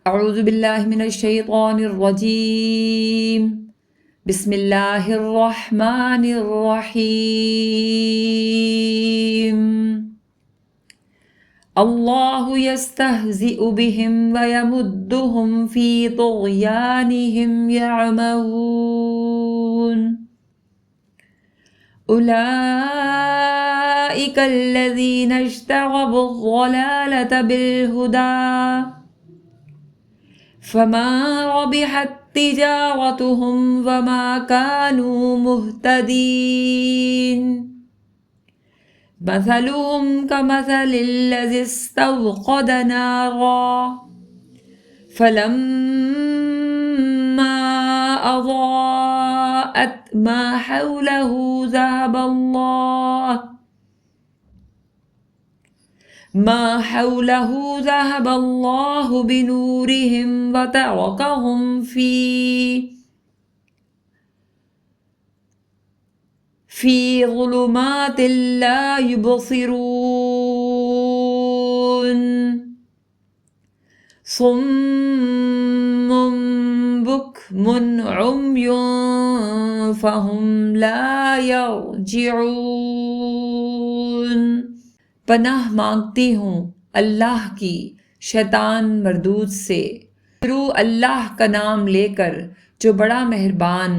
اعوذ باللہ من الشیطان الرجیم بسم اللہ الرحمن الرحیم اللہ یستہزئ بہم ویمدہم فی طغیانہم یعمہون اولئک الذین اشتروا الضلالة بالہدی فما ربحت تجارتهم وما كانوا مهتدين مثلهم كمثل الذي استوقد نارا فلما أضاءت ما حوله ذهب الله بنورهم وتركهم في ظلمات لا يبصرون صم بكم عمي فهم لا يرجعون۔ پناہ مانگتی ہوں اللہ کی شیطان مردود سے، شروع اللہ کا نام لے کر جو بڑا مہربان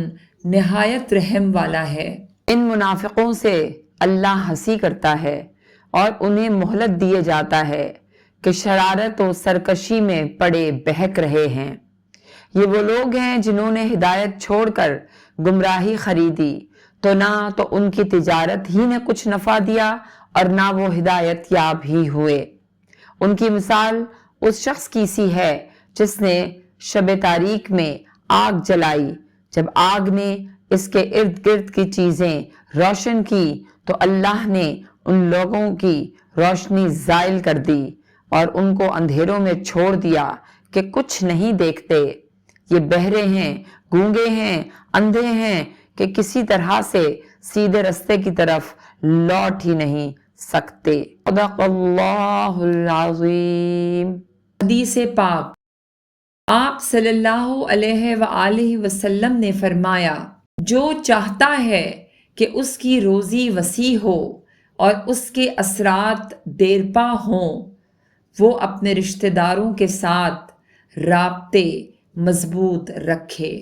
نہایت رحم والا ہے۔ ان منافقوں سے اللہ ہنسی کرتا ہے اور انہیں مہلت دیے جاتا ہے کہ شرارت و سرکشی میں پڑے بہک رہے ہیں۔ یہ وہ لوگ ہیں جنہوں نے ہدایت چھوڑ کر گمراہی خریدی، تو نہ تو ان کی تجارت ہی نے کچھ نفع دیا اور نہ وہ ہدایت یاب ہی ہوئے۔ ان کی مثال اس شخص کی سی ہے جس نے شب تاریک میں آگ جلائی، جب آگ نے اس کے ارد گرد کی چیزیں روشن کی تو اللہ نے ان لوگوں کی روشنی زائل کر دی اور ان کو اندھیروں میں چھوڑ دیا کہ کچھ نہیں دیکھتے۔ یہ بہرے ہیں، گونگے ہیں، اندھے ہیں کہ کسی طرح سے سیدھے رستے کی طرف لوٹ ہی نہیں سکتے۔ صدق اللہ العظیم۔ حدیث پاک، آپ صلی اللہ علیہ وآلہ وسلم نے فرمایا، جو چاہتا ہے کہ اس کی روزی وسیع ہو اور اس کے اثرات دیرپا ہوں، وہ اپنے رشتہ داروں کے ساتھ رابطے مضبوط رکھے۔